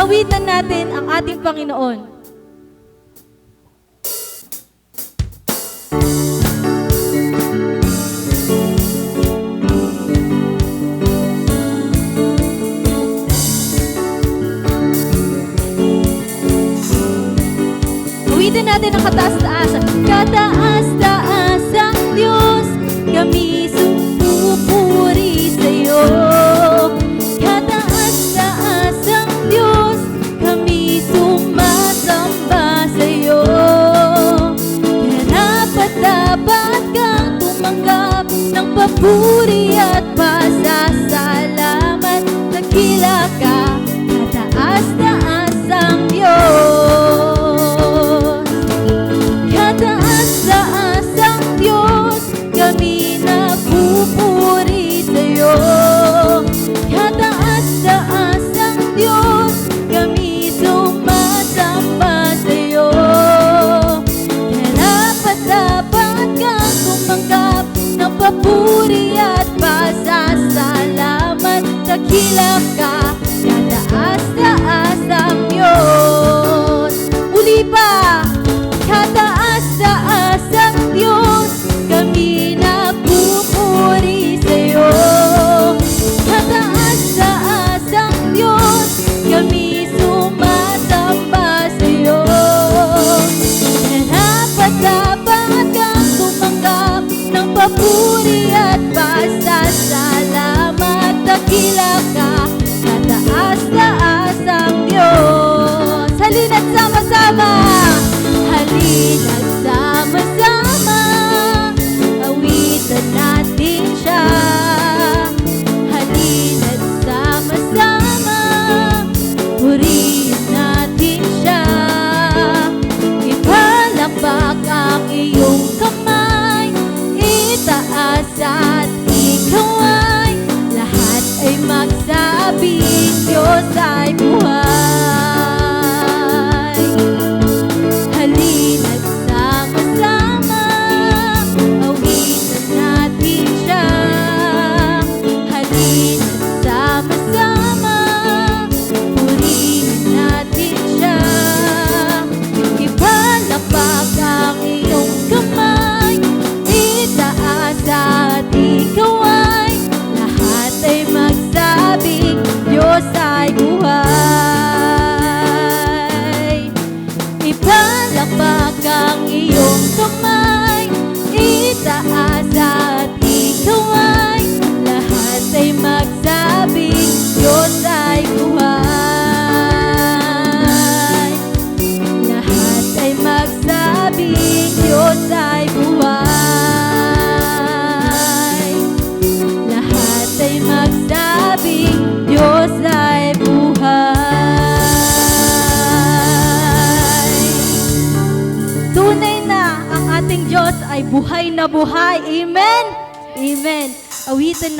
awitan natin ang ating Panginoon. Awitin natin ang kataas-taasan. Kataas-taas ang Diyos, kami sumupuri sa'yo. Kataas-taas ang Diyos, kami sumasamba sa'yo. Karapat-dapat kang tumanggap ng papuri at pasasalamat. Dakila ka, kataas-taas ang Diyos. Kataas-taas ang Diyos, kami nagpupuri sa'yo. Kataas-taas ang Diyos, kami sumasamba sa'yo. Karapat-dapat kang tumanggap ng papuri at pasasalamat. Dakila ka, kataas-taas ang Diyos. Uli pa! Kataas-taas ang Diyos, kami nagpupuri sa'yo. Kataas-taas ang Diyos, kami sumasamba sa'yo. Karapat-dapat kang tumanggap ng papuri at pasasalamat. Dakila ka, kataas-taas ang Diyos. Halina't sama-sama! Halina't sama-sama, awitan natin siya. Halina't sama-sama, purihin natin siya. Ipalakpak ang iyong kamay, itaas at ikaw ay lahat ay magsabing Diyos ay buhay. Halina't sama-sama, awitan natin siya. Halina't sama-sama, purihin natin siya. Ipalakpak ang iyong kamay, itaas at ikaw ay lahat ay magsabing Diyos ay buhay. Ipalakpak ang iyong kamay, itaas at ikaw ay lahat ay magsabing Diyos ay buhay. Lahat ay magsabing Diyos ay buhay. Lahat ay magsabing Diyos ay buhay. Tunay na ang ating Diyos ay buhay na buhay. Amen? Amen. Awitan